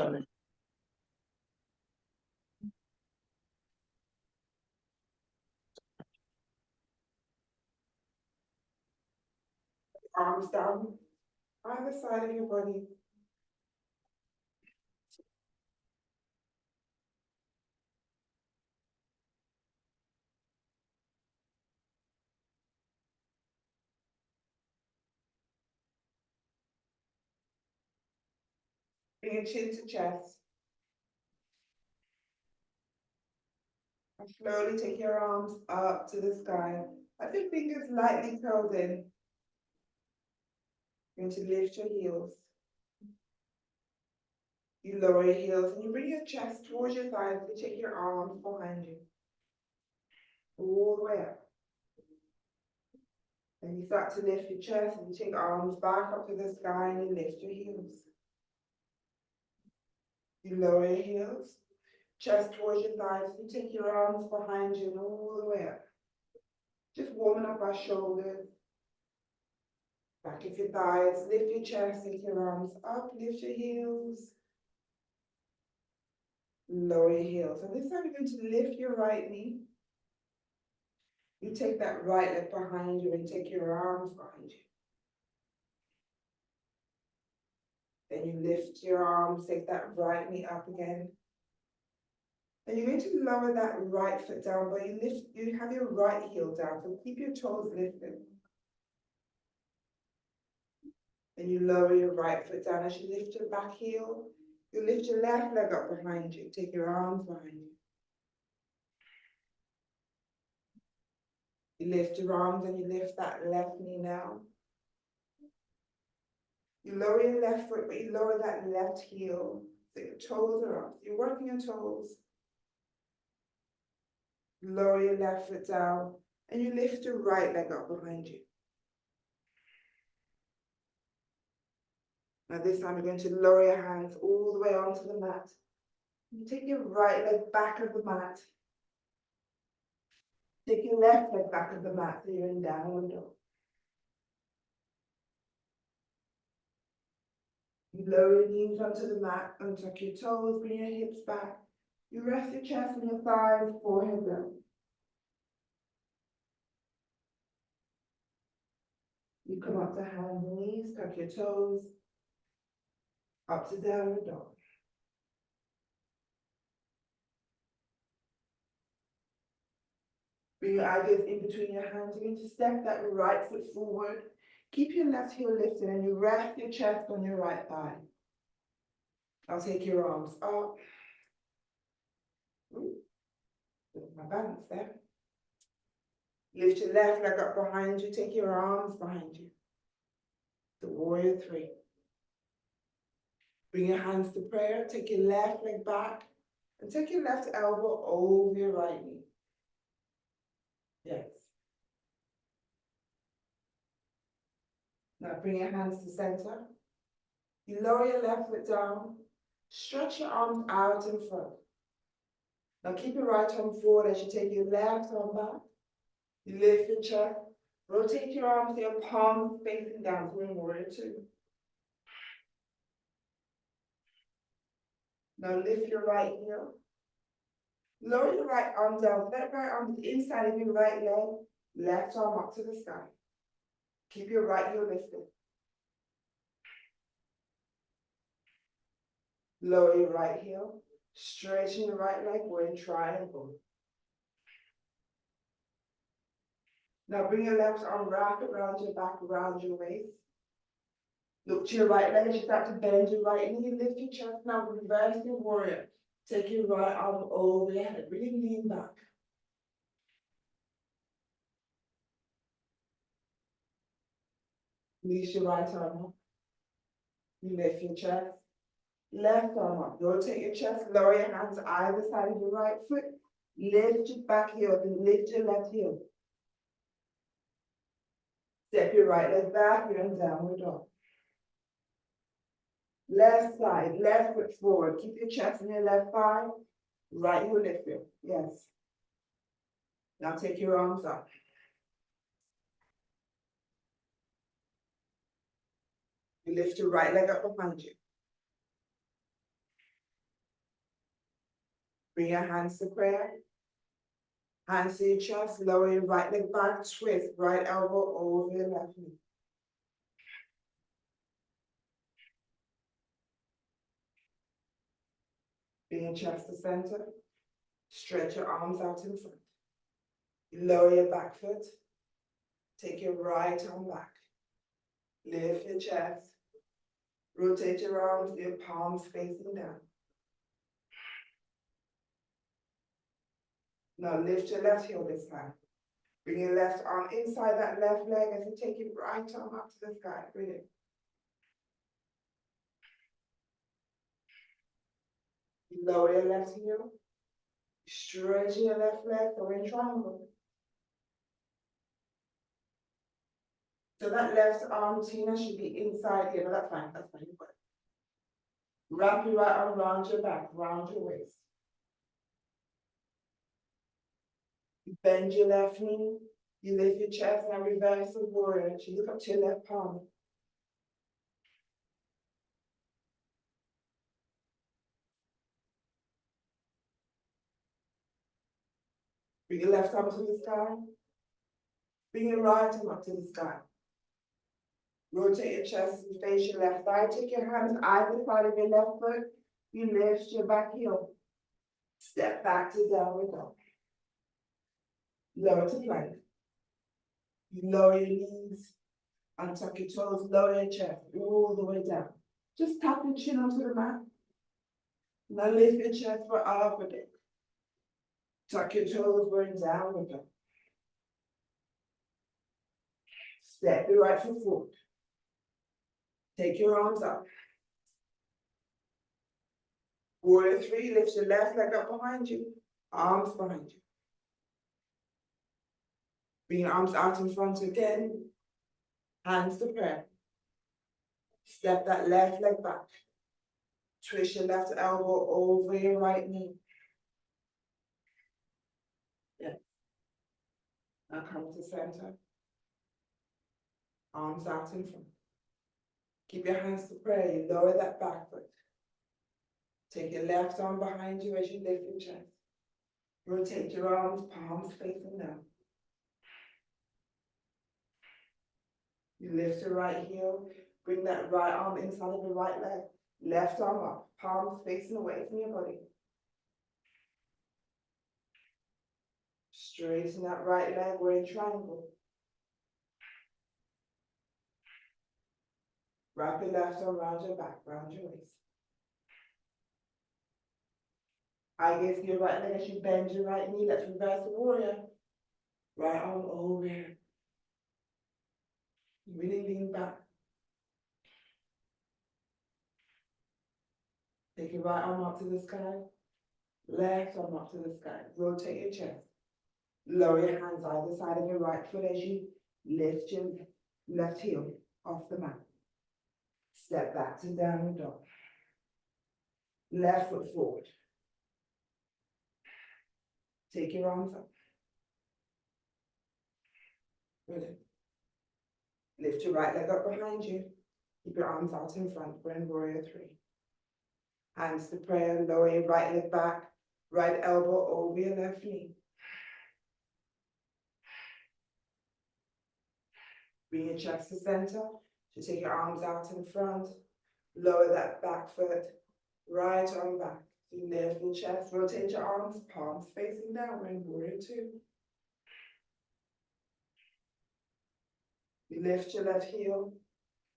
Arms down, either side of your body. Bring your chin to chest. And slowly take your arms up to the sky. Have your fingers lightly curled in. You're going to lift your heels. You lower your heels and you bring your chest towards your thighs. You take your arms behind you. All the way up. And you start to lift your chest and you take arms back up to the sky and you lift your heels. You lower your heels, chest towards your thighs. You take your arms behind you and all the way up. Just warming up our shoulders. Back of your thighs, lift your chest, take your arms up, lift your heels. Lower your heels. And this time you're going to lift your right knee. You take that right leg behind you and take your arms behind you. Then you lift your arms, take that right knee up again. And you're going to lower that right foot down, but you have your right heel down, so keep your toes lifted. Then you lower your right foot down. As you lift your back heel, you lift your left leg up behind you, take your arms behind you. You lift your arms and you lift that left knee now. You lower your left foot, but you lower that left heel. So your toes are up. You're working your toes. You lower your left foot down and you lift your right leg up behind you. Now this time you're going to lower your hands all the way onto the mat. You take your right leg back of the mat. Take your left leg back of the mat so you're in downward dog. You lower your knees onto the mat, untuck your toes, bring your hips back. You rest your chest on your thighs, forehead down. You come up to hands and knees, tuck your toes, up to downward dog. Bring your eyelids in between your hands. You're going to step that right foot forward. Keep your left heel lifted and you rest your chest on your right thigh. I'll take your arms up. Ooh, my balance there. Lift your left leg up behind you. Take your arms behind you. The warrior three. Bring your hands to prayer. Take your left leg back and take your left elbow over your right knee. Yes. Now bring your hands to center. You lower your left foot down. Stretch your arms out in front. Now keep your right arm forward as you take your left arm back. You lift your chest. Rotate your arms to your palms facing down. We're in warrior two. Now lift your right heel. Lower your right arm down. That right arm is inside of your right leg. Left arm up to the sky. Keep your right heel lifted. Lower your right heel. Straighten your right leg. We're in triangle. Now bring your left arm wrap around your back, around your waist. Look to your right leg. You start to bend your right knee. Lift your chest. Now reverse your warrior. Take your right arm over your head. Really lean back. Release your right arm up. You lift your chest. Left arm up. Rotate your chest. Lower your hands either side of your right foot. Lift your back heel. Then lift your left heel. Step your right leg back. You're in downward dog. Left side. Left foot forward. Keep your chest in your left thigh. Right heel lifted. Yes. Now take your arms up. You lift your right leg up behind you. Bring your hands to prayer. Hands to your chest, lower your right leg back, twist, right elbow over your left knee. Bring your chest to center. Stretch your arms out in front. Lower your back foot. Take your right arm back. Lift your chest. Rotate your arms, your palms facing down. Now lift your left heel this time. Bring your left arm inside that left leg as you take your right arm up to the sky. Breathe in. Lower your left heel. Stretch your left leg, go in triangle. So that left arm, Tina, should be inside here. No, that's fine, that's fine. Wrap your right arm around your back, round your waist. Bend your left knee. You lift your chest and reverse the warrior. You look up to your left palm. Bring your left arm to the sky. Bring your right arm up to the sky. Rotate your chest and face your left side. Take your hands either side of your left foot. You lift your back heel. Step back to downward dog. Lower to plank. You lower your knees. Untuck your toes. Lower your chest all the way down. Just tap your chin onto the mat. Now lift your chest for upward dog. Tuck your toes, we're in downward dog. Step your right foot forward. Take your arms up. Warrior three, lift your left leg up behind you. Arms behind you. Bring your arms out in front again. Hands to prayer. Step that left leg back. Twist your left elbow over your right knee. Yeah. Now come to center. Arms out in front. Keep your hands to prayer. You lower that back foot. Take your left arm behind you as you lift your chest. Rotate your arms, palms facing down. You lift your right heel. Bring that right arm inside of the right leg. Left arm up, palms facing away from your body. Straighten that right leg, we're in triangle. Wrap your left arm around your back, round your waist. I give your right leg as you bend your right knee. Let's reverse the warrior. Right arm over. Really lean back. Take your right arm up to the sky. Left arm up to the sky. Rotate your chest. Lower your hands either side of your right foot as you lift your left heel off the mat. Step back to downward dog. Left foot forward. Take your arms up. Brilliant. Lift your right leg up behind you. Keep your arms out in front. We're in warrior three. Hands to prayer. Lower your right leg back. Right elbow over your left knee. Bring your chest to center. So take your arms out in front. Lower that back foot. Right arm back. You lift your chest. Rotate your arms. Palms facing down. We're in warrior two. You lift your left heel.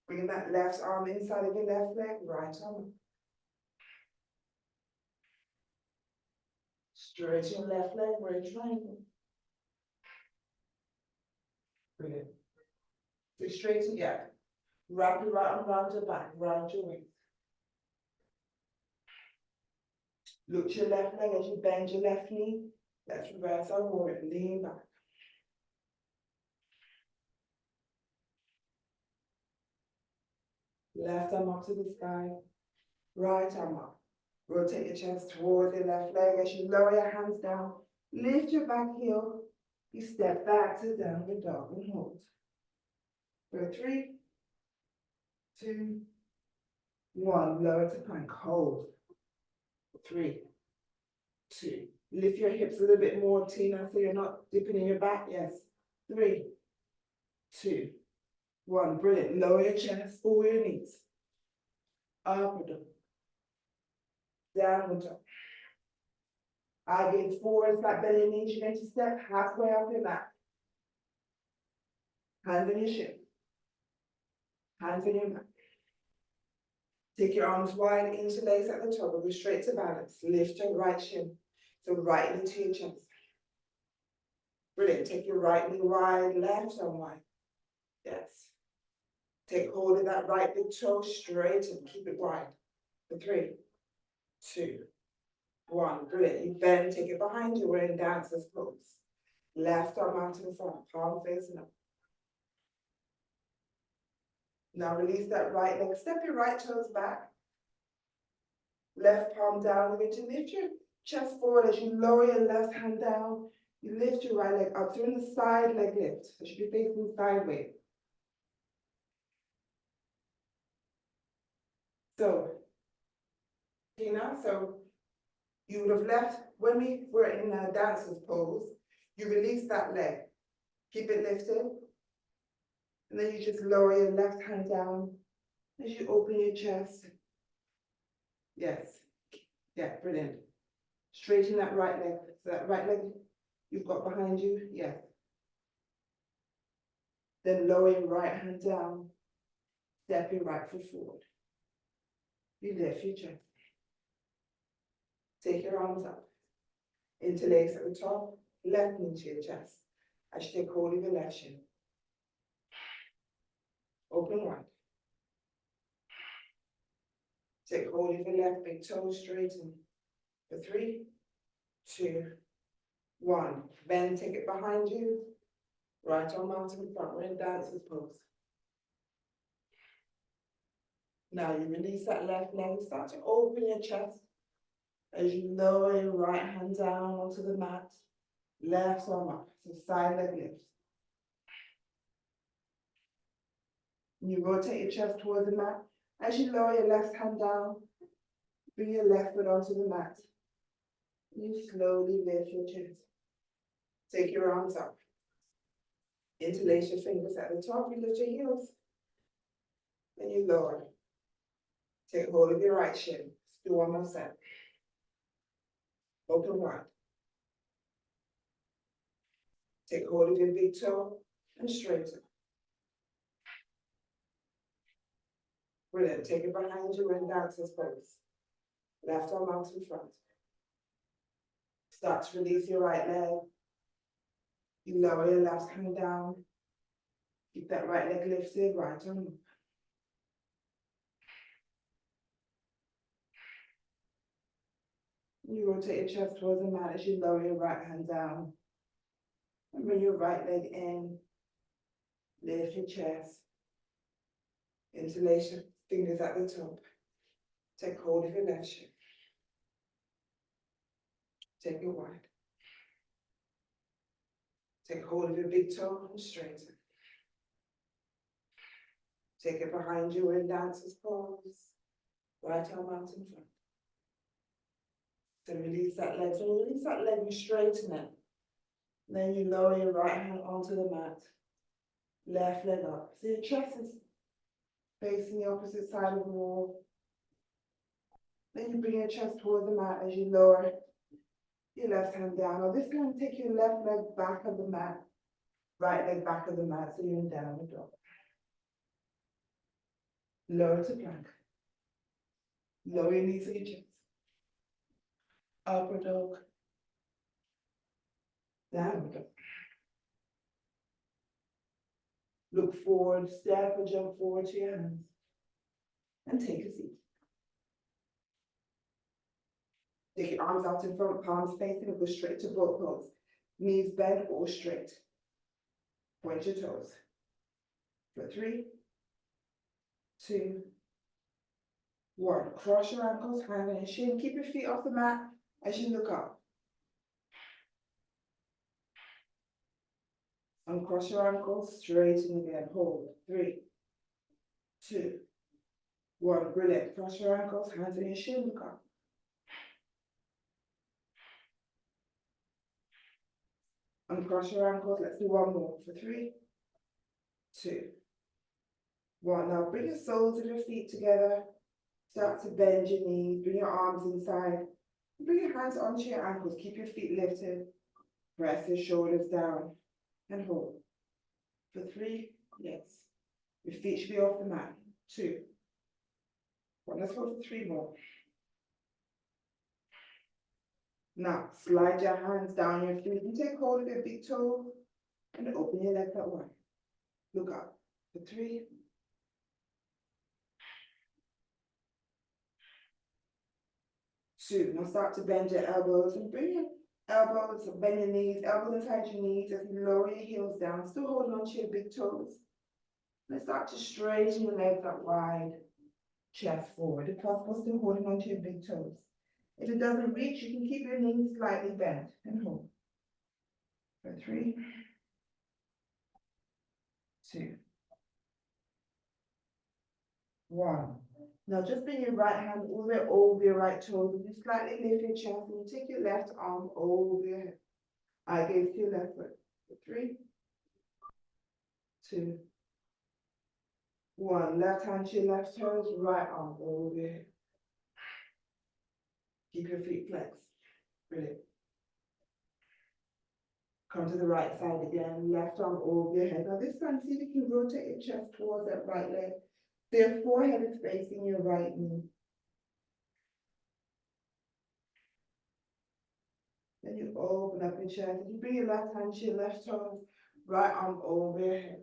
Bring that left arm inside of your left leg. Right arm. Stretch your left leg. We're in triangle. Brilliant. So straight together. Wrap your right arm around your back, round your waist. Look to your left leg as you bend your left knee. Let's reverse our warrior. Lean back. Left arm up to the sky. Right arm up. Rotate your chest towards your left leg as you lower your hands down. Lift your back heel. You step back to downward dog and hold. For 3, 2, 1. Lower to plank. Hold. 3, 2. Lift your hips a little bit more, Tina, so you're not dipping in your back. Yes. 3, 2, 1. Brilliant. Lower your chest, over your knees. Upward dog. Downward dog. Again, forward, flat belly, knees. You're going to step halfway up your mat. Hands on your shin. Hands on your mat. Take your arms wide, interlace at the top, go straight to balance. Lift your right shin, so right into your chest. Brilliant. Take your right knee wide, left arm wide. Yes. Take hold of that right big toe, straighten, keep it wide. For 3, 2, 1. Brilliant. You bend, take it behind you. We're in dancer's pose. Left arm out to the front, palm facing up. Now release that right leg. Step your right toes back. Left palm down. You're going to lift your chest forward as you lower your left hand down. You lift your right leg up. So in the side leg lift. So you should be facing sideways. So, Tina, so you would have left, when we were in a dancer's pose, you release that leg. Keep it lifted. And then you just lower your left hand down as you open your chest. Yes. Yeah, brilliant. Straighten that right leg. So that right leg you've got behind you. Yes. Then lower your right hand down. Step your right foot forward. You lift your chest. Take your arms up. Interlace at the top. Left knee to your chest. As you take hold of your left shin. Open wide. Take hold of your left big toe, straighten. For 3, 2, 1. Bend, take it behind you. Right arm out to the front. We're in dancer's pose. Now you release that left leg. Start to open your chest as you lower your right hand down onto the mat. Left arm up. So side leg lift. You rotate your chest towards the mat. As you lower your left hand down, bring your left foot onto the mat. You slowly lift your chest. Take your arms up. Interlace your fingers at the top. You lift your heels. Then you lower. Take hold of your right shin. Let's do one more set. Open wide. Take hold of your big toe and straighten. Brilliant. Take it behind you in dancer's pose. Left arm out in front. Start to release your right leg. You lower your left hand down. Keep that right leg lifted, right arm up. You rotate your chest towards the mat as you lower your right hand down. And bring your right leg in. Lift your chest. Interlace your fingers at the top. Take hold of your left shin. Take it wide. Take hold of your big toe and straighten. Take it behind you in dancer's pose. Right arm out in front. So release that leg. So release that leg and straighten it. Then you lower your right hand onto the mat. Left leg up. So your chest is facing the opposite side of the wall. Then you bring your chest towards the mat as you lower your left hand down. Now this time take your left leg back of the mat. Right leg back of the mat. So you're in downward dog. Lower to plank. Lower your knees to your chest. Upward dog. Downward dog. Look forward, step or jump forward to your hands. And take a seat. Take your arms out in front, palms facing, and go straight to boat pose. Knees bent or straight. Point your toes. For 3, 2, 1. Cross your ankles, hand on your shin. Keep your feet off the mat as you look up. Uncross your ankles, straighten again. Hold. 3, 2, 1. Brilliant. Cross your ankles, hands on your shin, look up. Uncross your ankles. Let's do one more for 3, 2, 1. Now bring your soles of your feet together. Start to bend your knees. Bring your arms inside. Bring your hands onto your ankles. Keep your feet lifted. Press your shoulders down and hold. For 3, yes. Your feet should be off the mat. 2, 1. Let's hold for 3 more. Now, slide your hands down your feet and take hold of your big toe and open your legs out wide. Look up for 3, 2. Now start to bend your elbows and bring your elbows, bend your knees, elbows inside your knees as you lower your heels down, still holding on to your big toes. Let's start to straighten your legs out wide, chest forward. If possible, still holding on to your big toes. If it doesn't reach, you can keep your knees slightly bent and hold. For 3, 2, 1. Now just bring your right hand all the way over your right toes. You slightly lift your chest and you take your left arm over your head. I gave to your left foot. For 3, 2, 1. Left hand to your left toes, right arm over your head. Keep your feet flexed. Brilliant. Come to the right side again, left arm over your head. Now this time, see if you can rotate your chest towards that right leg. Their forehead is facing your right knee. Then you open up your chest. You bring your left hand to your left toes, right arm over your head.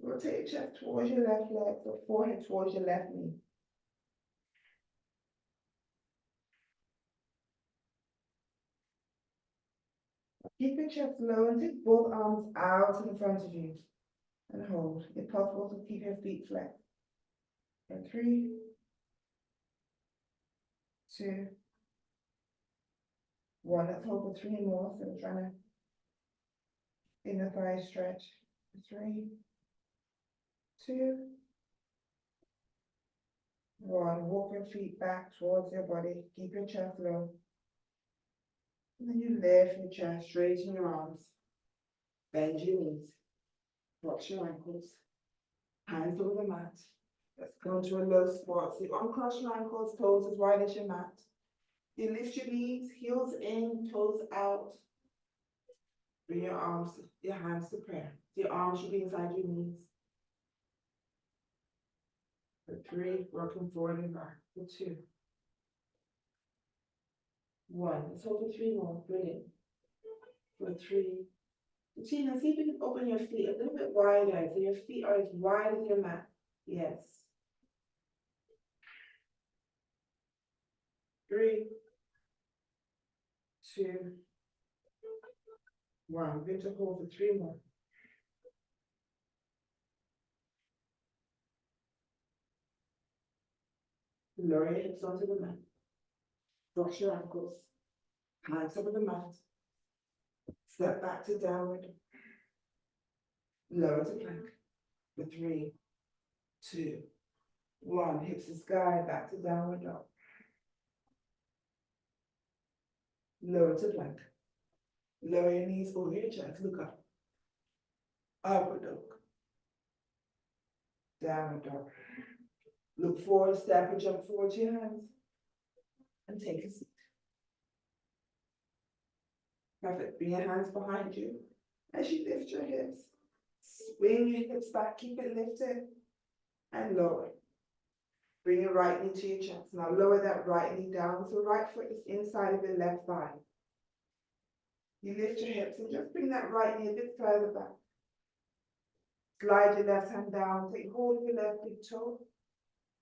Rotate your chest towards your left leg, the forehead towards your left knee. Keep your chest low and take both arms out in front of you. And hold. If possible, to keep your feet flat. And 3, 2, 1. Let's hold for 3 more. So we're trying to inner thigh stretch. 3, 2, 1. Walk your feet back towards your body. Keep your chest low. And then you lift your chest, straighten your arms. Bend your knees. Watch your ankles. Hands over the mat. Let's go to a low squat. So you uncross your ankles, toes as wide as your mat. You lift your knees, heels in, toes out. Bring your arms, your hands to prayer. Your arms should be inside your knees. For 3, working forward and back. For 2, 1. Let's hold for 3 more. Brilliant. For 3. Tina, see if you can open your feet a little bit wider so your feet are as wide as your mat. Yes. 3, 2, 1. We're going to hold for 3 more. Lower your hips onto the mat. Cross your ankles. Hands over the mat. Step back to downward. Lower to plank. For 3, 2, 1. Hips to sky, back to downward dog. Lower to plank. Lower your knees over your chest. Look up. Upward dog. Downward dog. Look forward, step or jump forward to your hands. And take a seat. Perfect. Bring your hands behind you. As you lift your hips, swing your hips back, keep it lifted, and lower. Bring your right knee to your chest. Now lower that right knee down so right foot is inside of your left thigh. You lift your hips and just bring that right knee a bit further back. Slide your left hand down, take hold of your left big toe,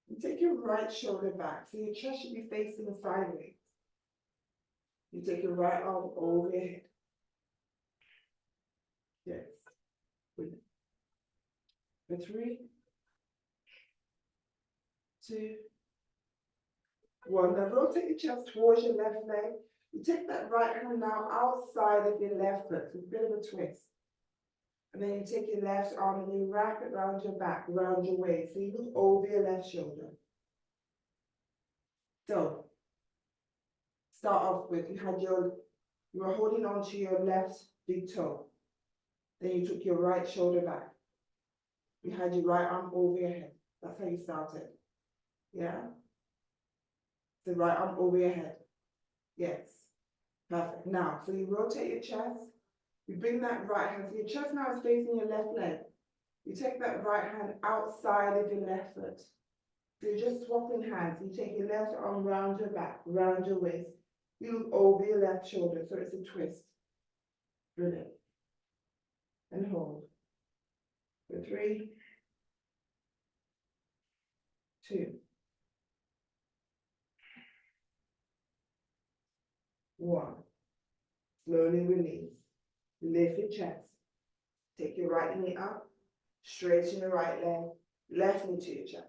and take your right shoulder back so your chest should be facing sideways. You take your right arm over your head. Yes. For 3, 2, 1. Now rotate your chest towards your left leg. You take that right hand now outside of your left foot, so a bit of a twist. And then you take your left arm and you wrap it around your back, around your waist. So you look over your left shoulder. So start off with you were holding on to your left big toe. Then you took your right shoulder back. You had your right arm over your head. That's how you started. Yeah? The right arm over your head. Yes. Perfect. Now, so you rotate your chest. You bring that right hand. So your chest now is facing your left leg. You take that right hand outside of your left foot. So you're just swapping hands. You take your left arm round your back, round your waist. You look over your left shoulder, so it's a twist. Brilliant. And hold. For 3, 2, 1. Slowly release. Lift your chest. Take your right knee up. Straighten your right leg. Left knee to your chest.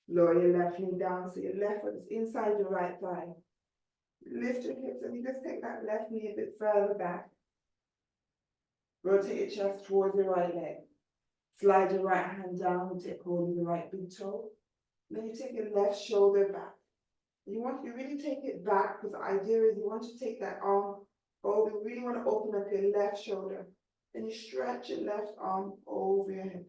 Lower your left knee down so your left foot is inside your right thigh. Lift your hips and you just take that left knee a bit further back. Rotate your chest towards your right leg. Slide your right hand down and take hold of your right big toe. Then you take your left shoulder back. You really take it back because the idea is you want to take that arm over. You really want to open up your left shoulder. Then you stretch your left arm over your head.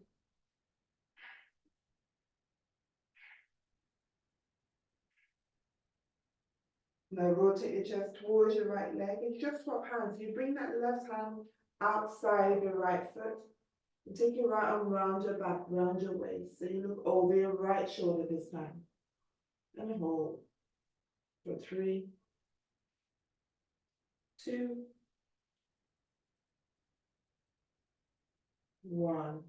Now rotate your chest towards your right leg and just swap hands. You bring that left hand outside of your right foot. You take your right arm round your back, round your waist. So you look over your right shoulder this time. And hold. For 3, 2, 1.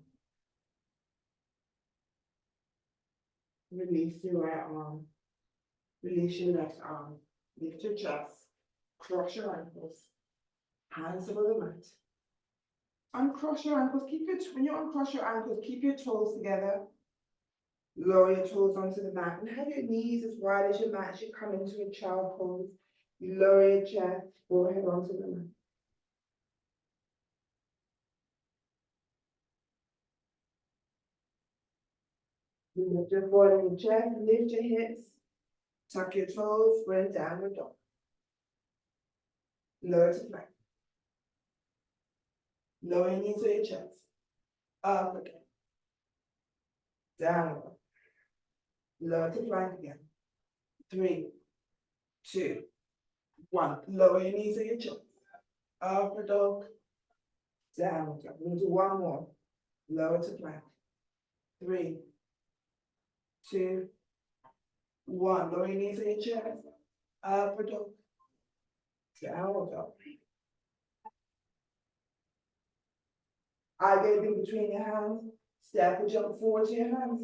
Release your right arm. Release your left arm. Lift your chest. Cross your ankles. Hands over the mat. Uncross your ankles. When you uncross your ankles, keep your toes together. Lower your toes onto the mat and have your knees as wide as your mat as you come into a child pose. You lower your chest, forehead onto the mat. You lift your forehead in your chest, lift your hips, tuck your toes, spread downward dog. Lower to plank. Lower your knees to your chest. Up again. Downward. Lower to plank again. 3, 2, 1. Lower your knees to your chest. Upward dog. Downward dog. We'll do one more. Lower to plank. 3, 2, 1. Lower your knees to your chest. Upward dog. Downward dog. Eye gaze in between your hands. Step or jump forward to your hands.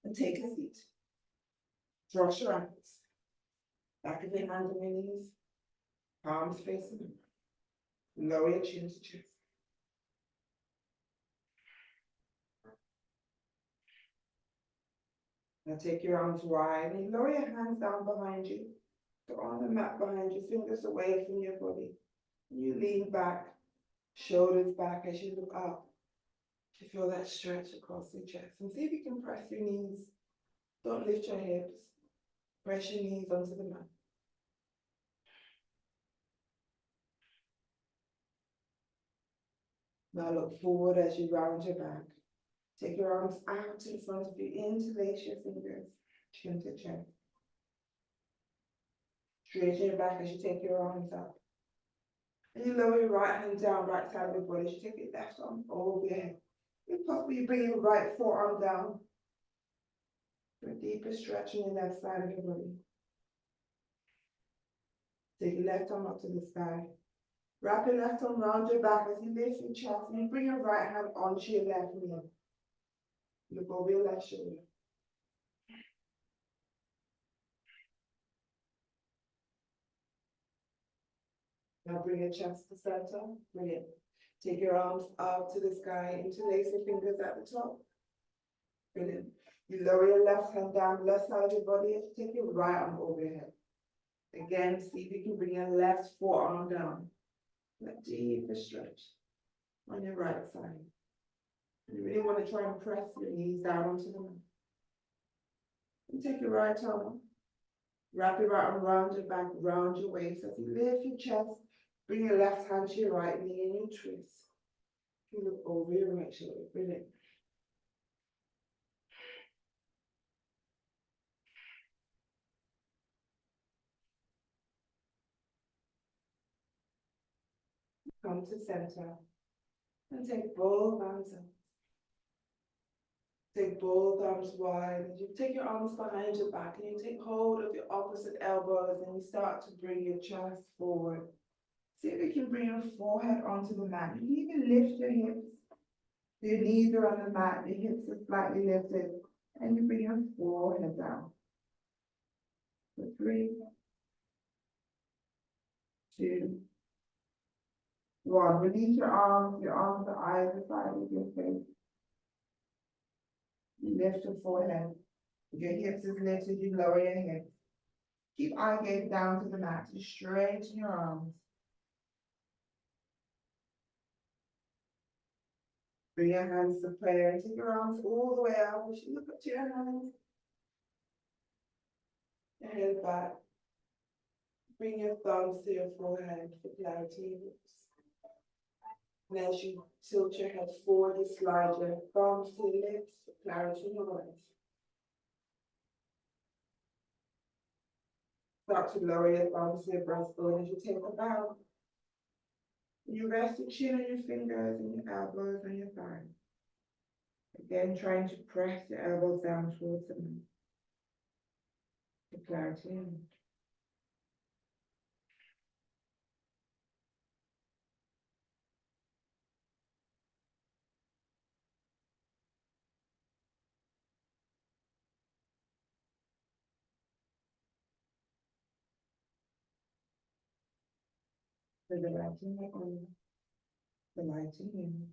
And take a seat. Cross your ankles. Back of your hands on your knees. Palms facing up. Lower your chin to chest. Now take your arms wide and lower your hands down behind you. So on the mat behind you, fingers away from your body. You lean back, shoulders back as you look up. You feel that stretch across your chest. And see if you can press your knees. Don't lift your hips. Press your knees onto the mat. Now look forward as you round your back. Take your arms out in front of you, interlace your fingers, chin to chin. Straighten your back as you take your arms up. And you lower your right hand down, right side of your body as you take your left arm over your head. If possible, you bring your right forearm down for a deeper stretch on your left side of your body. Take your left arm up to the sky. Wrap your left arm around your back as you lift your chest and you bring your right hand onto your left knee. Look over your left shoulder. Now bring your chest to center. Brilliant. Take your arms up to the sky, interlace your fingers at the top. Brilliant. You lower your left hand down, left side of your body, and take your right arm over your head. Again, see if you can bring your left forearm down. That deeper stretch on your right side. You really want to try and press your knees down onto the mat. And take your right arm, wrap your right arm around your back, round your waist. As you lift your chest, bring your left hand to your right knee and you twist. You look over here, make sure you're breathing. Come to center and take both arms up. Take both arms wide, and you take your arms behind your back and you take hold of your opposite elbows and you start to bring your chest forward. See if you can bring your forehead onto the mat. You can even lift your hips. Your knees are on the mat, your hips are slightly lifted, and you bring your forehead down. For 3, 2, 1. Release your arms are either side of your face. You lift your forehead. Your hips is lifted, you lower your hips. Keep eye gaze down to the mat. You straighten your arms. Bring your hands to prayer and take your arms all the way out. You should look up to your hands. Your head back. Bring your thumbs to your forehead for clarity. And as you tilt your head forward, you slide your thumbs to your lips for clarity in your eyes. Start to lower your thumbs to your breastbone as you take a bow. You rest your chin on your fingers and your elbows on your thighs. Again, trying to press your elbows down towards the mat. For clarity. For the lighting on, the lighting in.